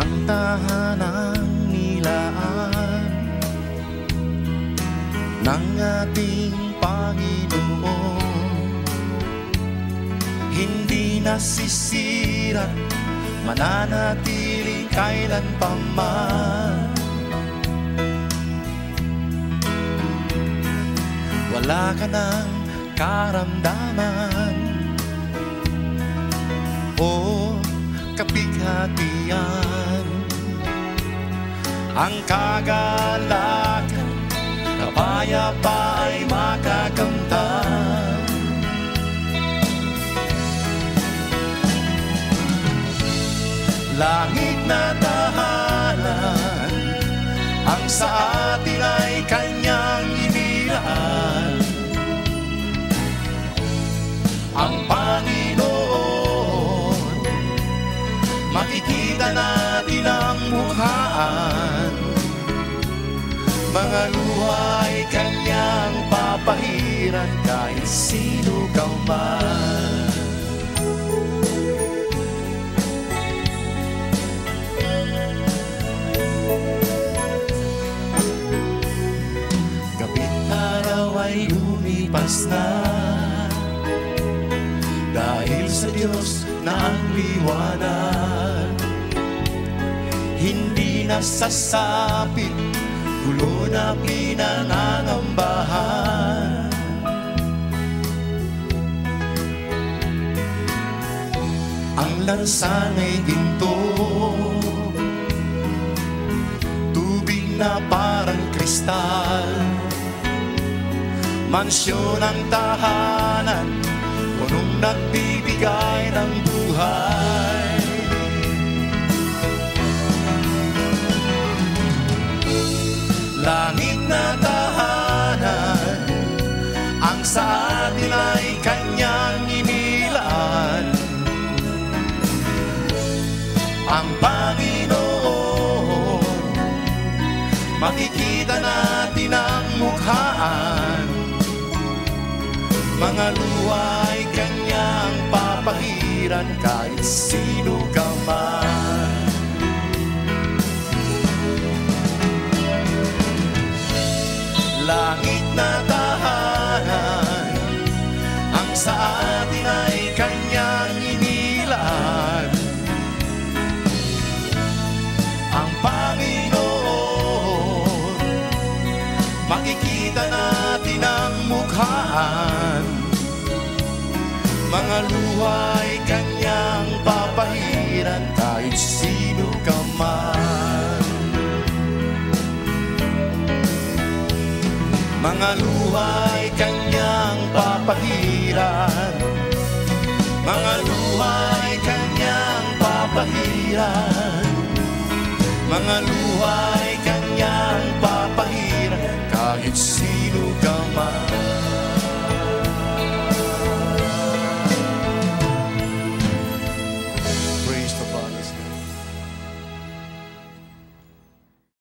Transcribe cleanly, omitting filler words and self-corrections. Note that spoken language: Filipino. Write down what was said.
ang tahanang nilaan ng ating Panginoon. Hindi nasisira, mananatiling kailan pa man. Wala ka ng karamdaman o kapighatian. Ang kagalakan, kapayapa ay makakamtan. Langit na tahanan, ang sa atin ay Kanyang inilaan. Ang Panginoon, makikita natin ang mukhaan. Mga luha ay Kanyang papahiran kahit sino ka man. Ay lumipas na dahil sa Diyos na ang liwanag. Hindi nasasapit, gulo na pinangangambahan. Ang lansan ay ginto, tubig na parang kristal. Mansyon ang tahanan, punong nagbibigay ng buhay. Langit na tahanan, ang sa atin ay Kanyang inilaan. Ang Panginoon, makikita natin ang mukhaan. Mga luha ay Kanyang papahiran kahit sino ka man. Langit na tahanan, ang sa atin ay Kanyang inilaan. Ang Panginoon, makikita natin ang mukhaan. Mga luha ay Kanyang papahiran kahit sino ka man. Mga luha ay Kanyang papahiran. Mga luha ay Kanyang papahiran. Mga luha ay Kanyang papahiran kahit sino ka man.